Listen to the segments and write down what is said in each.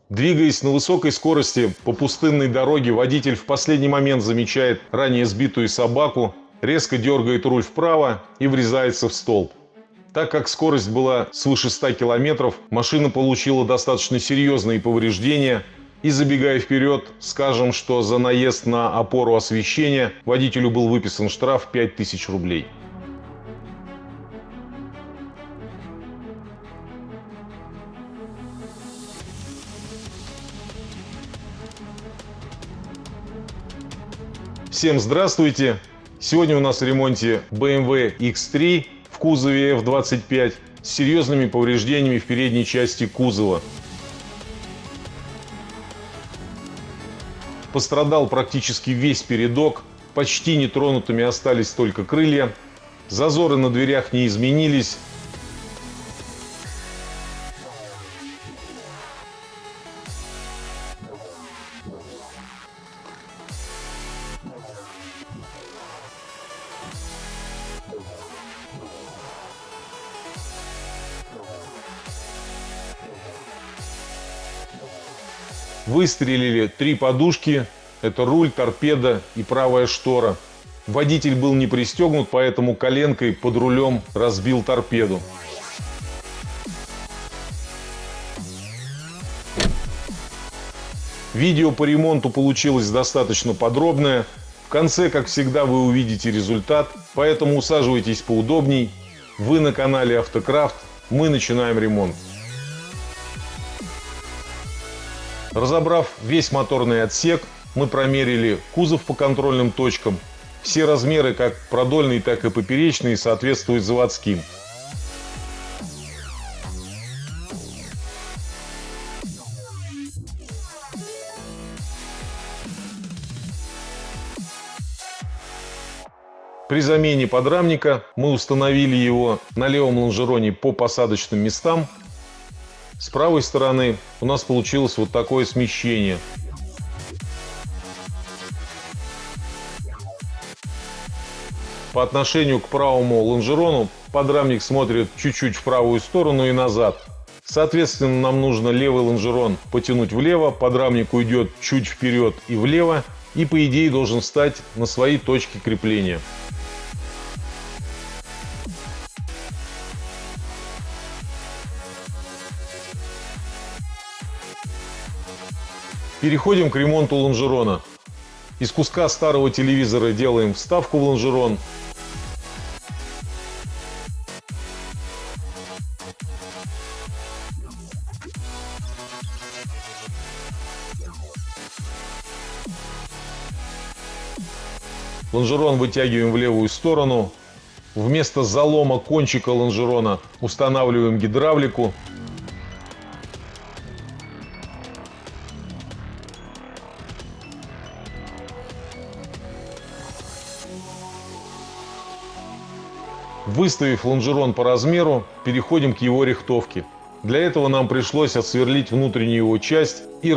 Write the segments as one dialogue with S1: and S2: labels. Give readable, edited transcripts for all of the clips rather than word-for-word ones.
S1: Двигаясь на высокой скорости по пустынной дороге, водитель в последний момент замечает ранее сбитую собаку, резко дергает руль вправо и врезается в столб. Так как скорость была свыше 100 километров, машина получила достаточно серьезные повреждения. И забегая вперед, скажем, что за наезд на опору освещения водителю был выписан штраф 5000 рублей. Всем здравствуйте! Сегодня у нас в ремонте BMW X3 в кузове F25 с серьезными повреждениями в передней части кузова. Пострадал практически весь передок, почти нетронутыми остались только крылья, зазоры на дверях не изменились. Выстрелили 3 подушки, это руль, торпеда и правая штора. Водитель был не пристегнут, поэтому коленкой под рулем разбил торпеду. Видео по ремонту получилось достаточно подробное. В конце, как всегда, вы увидите результат, поэтому усаживайтесь поудобней. Вы на канале Автокрафт, мы начинаем ремонт. Разобрав весь моторный отсек, мы промерили кузов по контрольным точкам. Все размеры, как продольные, так и поперечные, соответствуют заводским. При замене подрамника мы установили его на левом лонжероне по посадочным местам. С правой стороны у нас получилось вот такое смещение. По отношению к правому лонжерону подрамник смотрит чуть-чуть в правую сторону и назад. Соответственно, нам нужно левый лонжерон потянуть влево, подрамник уйдет чуть вперед и влево, и по идее должен встать на свои точки крепления. Переходим к ремонту лонжерона. Из куска старого телевизора делаем вставку в лонжерон. Лонжерон вытягиваем в левую сторону. Вместо залома кончика лонжерона устанавливаем гидравлику. Выставив лонжерон по размеру, переходим к его рихтовке. Для этого нам пришлось отсверлить внутреннюю его часть и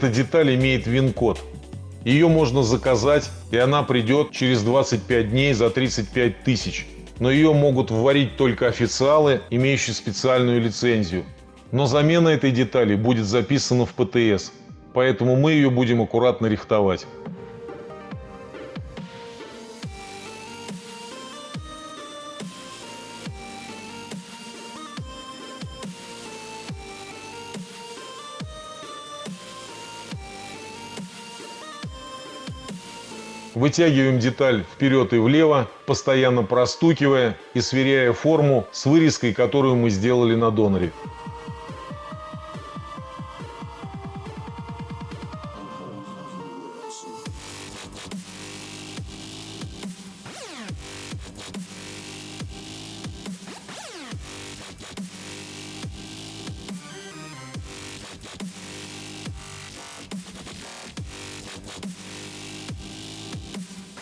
S1: Эта деталь имеет ВИН-код. Ее можно заказать, и она придет через 25 дней за 35 тысяч. Но ее могут вварить только официалы, имеющие специальную лицензию. Но замена этой детали будет записана в ПТС, поэтому мы ее будем аккуратно рихтовать. Вытягиваем деталь вперед и влево, постоянно простукивая и сверяя форму с вырезкой, которую мы сделали на доноре.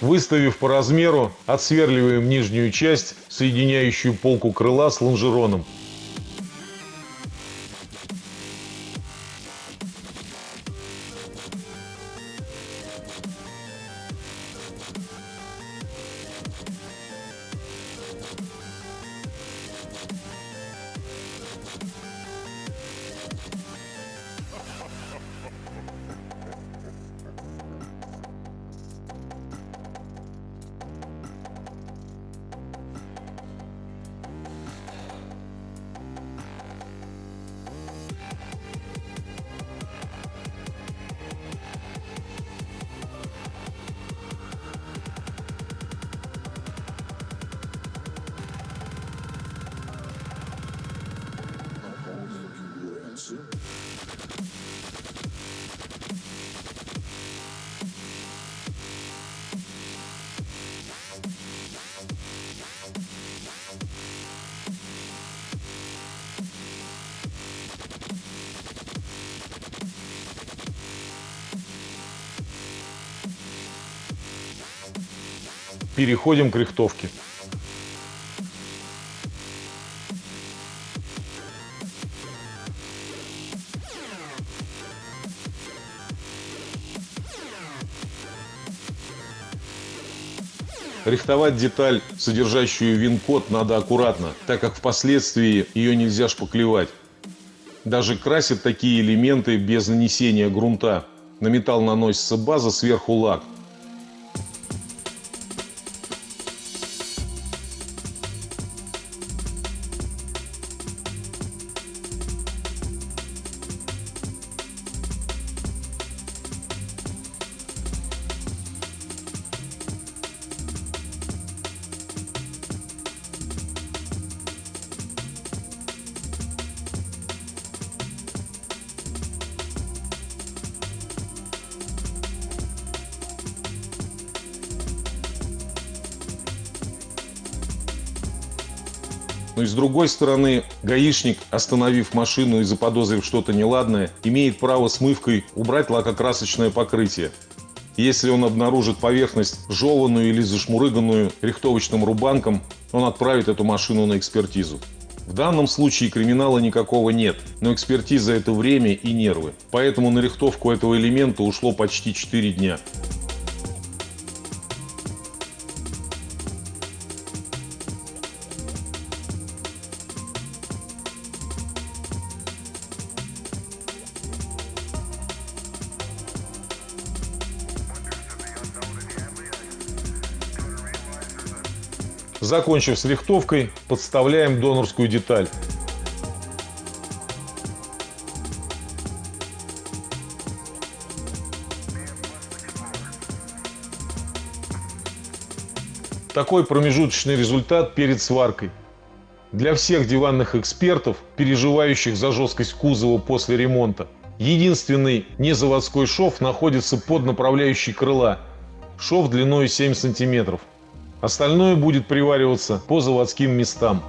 S1: Выставив по размеру, отсверливаем нижнюю часть, соединяющую полку крыла с лонжероном. Переходим к рихтовке. Рихтовать деталь, содержащую ВИН-код, надо аккуратно, так как впоследствии ее нельзя шпаклевать. Даже красят такие элементы без нанесения грунта. На металл наносится база, сверху лак. Но и с другой стороны, гаишник, остановив машину и заподозрив что-то неладное, имеет право смывкой убрать лакокрасочное покрытие. Если он обнаружит поверхность жеванную или зашмурыганную рихтовочным рубанком, он отправит эту машину на экспертизу. В данном случае криминала никакого нет, но экспертиза – это время и нервы. Поэтому на рихтовку этого элемента ушло почти 4 дня. Закончив с рихтовкой, подставляем донорскую деталь. Такой промежуточный результат перед сваркой. Для всех диванных экспертов, переживающих за жесткость кузова после ремонта, единственный незаводской шов находится под направляющей крыла. Шов длиной 7 см. Остальное будет привариваться по заводским местам.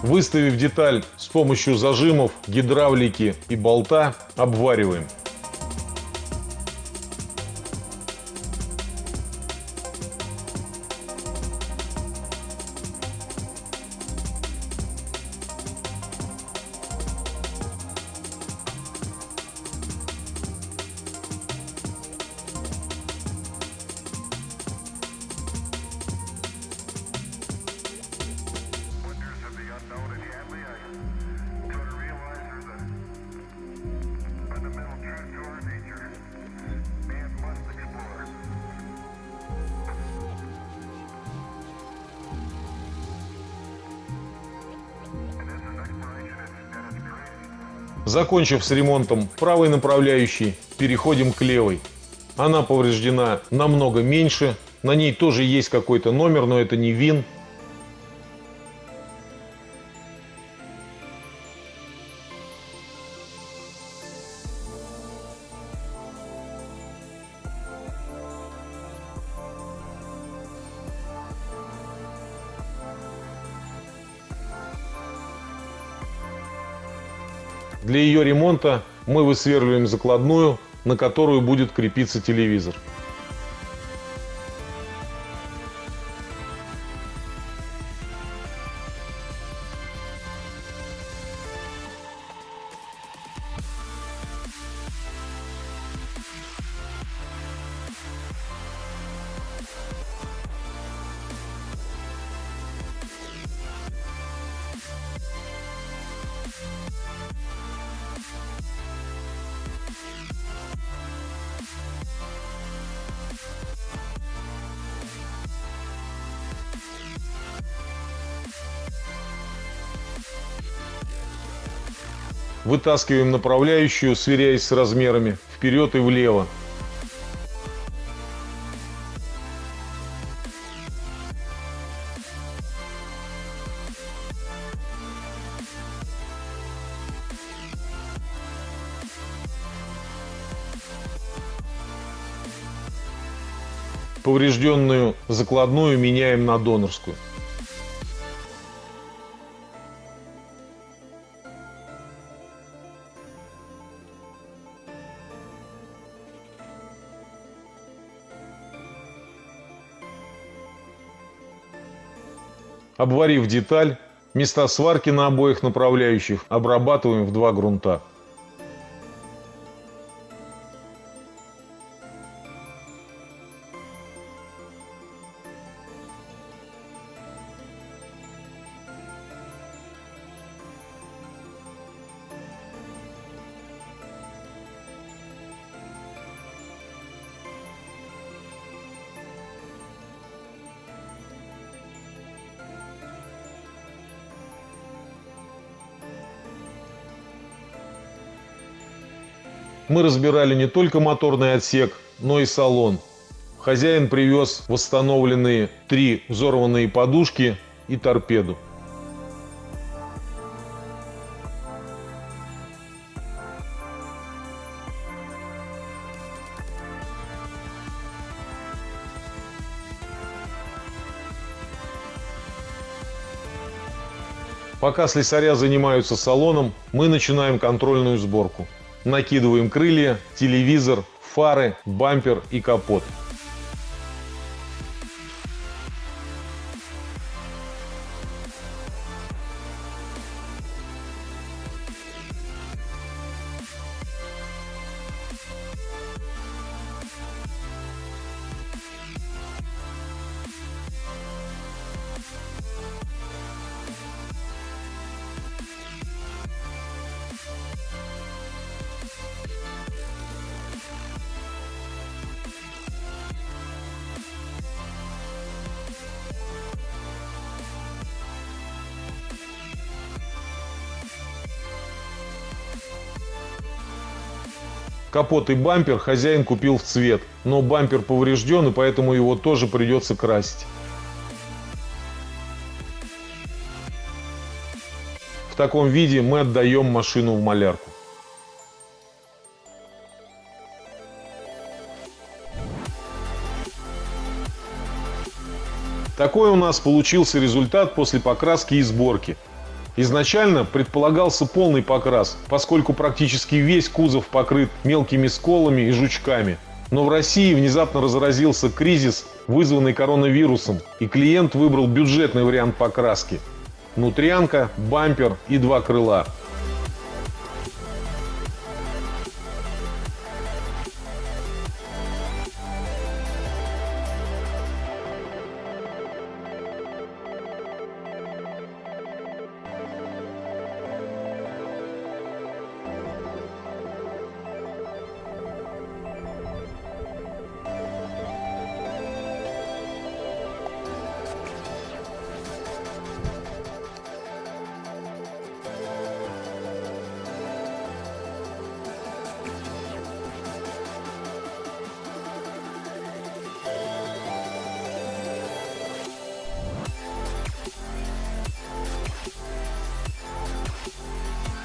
S1: Выставив деталь с помощью зажимов, гидравлики и болта, обвариваем. Закончив с ремонтом правой направляющей, переходим к левой. Она повреждена намного меньше, на ней тоже есть какой-то номер, но это не ВИН. Для ее ремонта мы высверливаем закладную, на которую будет крепиться телевизор. Вытаскиваем направляющую, сверяясь с размерами, вперед и влево. Поврежденную закладную меняем на донорскую. Обварив деталь, места сварки на обоих направляющих обрабатываем в 2 грунта. Мы разбирали не только моторный отсек, но и салон. Хозяин привез восстановленные 3 взорванные подушки и торпеду. Пока слесаря занимаются салоном, мы начинаем контрольную сборку. Накидываем крылья, телевизор, фары, бампер и капот. Капот и бампер хозяин купил в цвет, но бампер поврежден, и поэтому его тоже придется красить. В таком виде мы отдаем машину в малярку. Такой у нас получился результат после покраски и сборки. Изначально предполагался полный покрас, поскольку практически весь кузов покрыт мелкими сколами и жучками. Но в России внезапно разразился кризис, вызванный коронавирусом, и клиент выбрал бюджетный вариант покраски. Внутрянка, бампер и 2 крыла.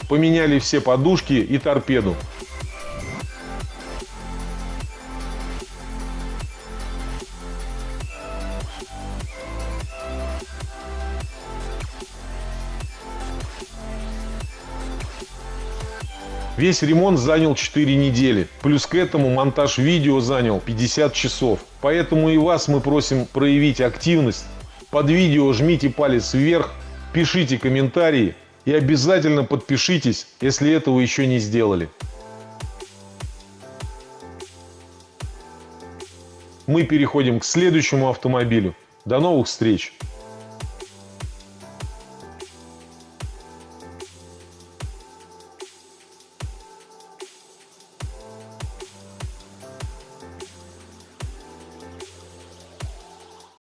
S1: Поменяли все подушки и торпеду. Весь ремонт занял 4 недели. Плюс к этому монтаж видео занял 50 часов. Поэтому и вас мы просим проявить активность. Под видео жмите палец вверх, пишите комментарии и обязательно подпишитесь, если этого еще не сделали. Мы переходим к следующему автомобилю. До новых встреч!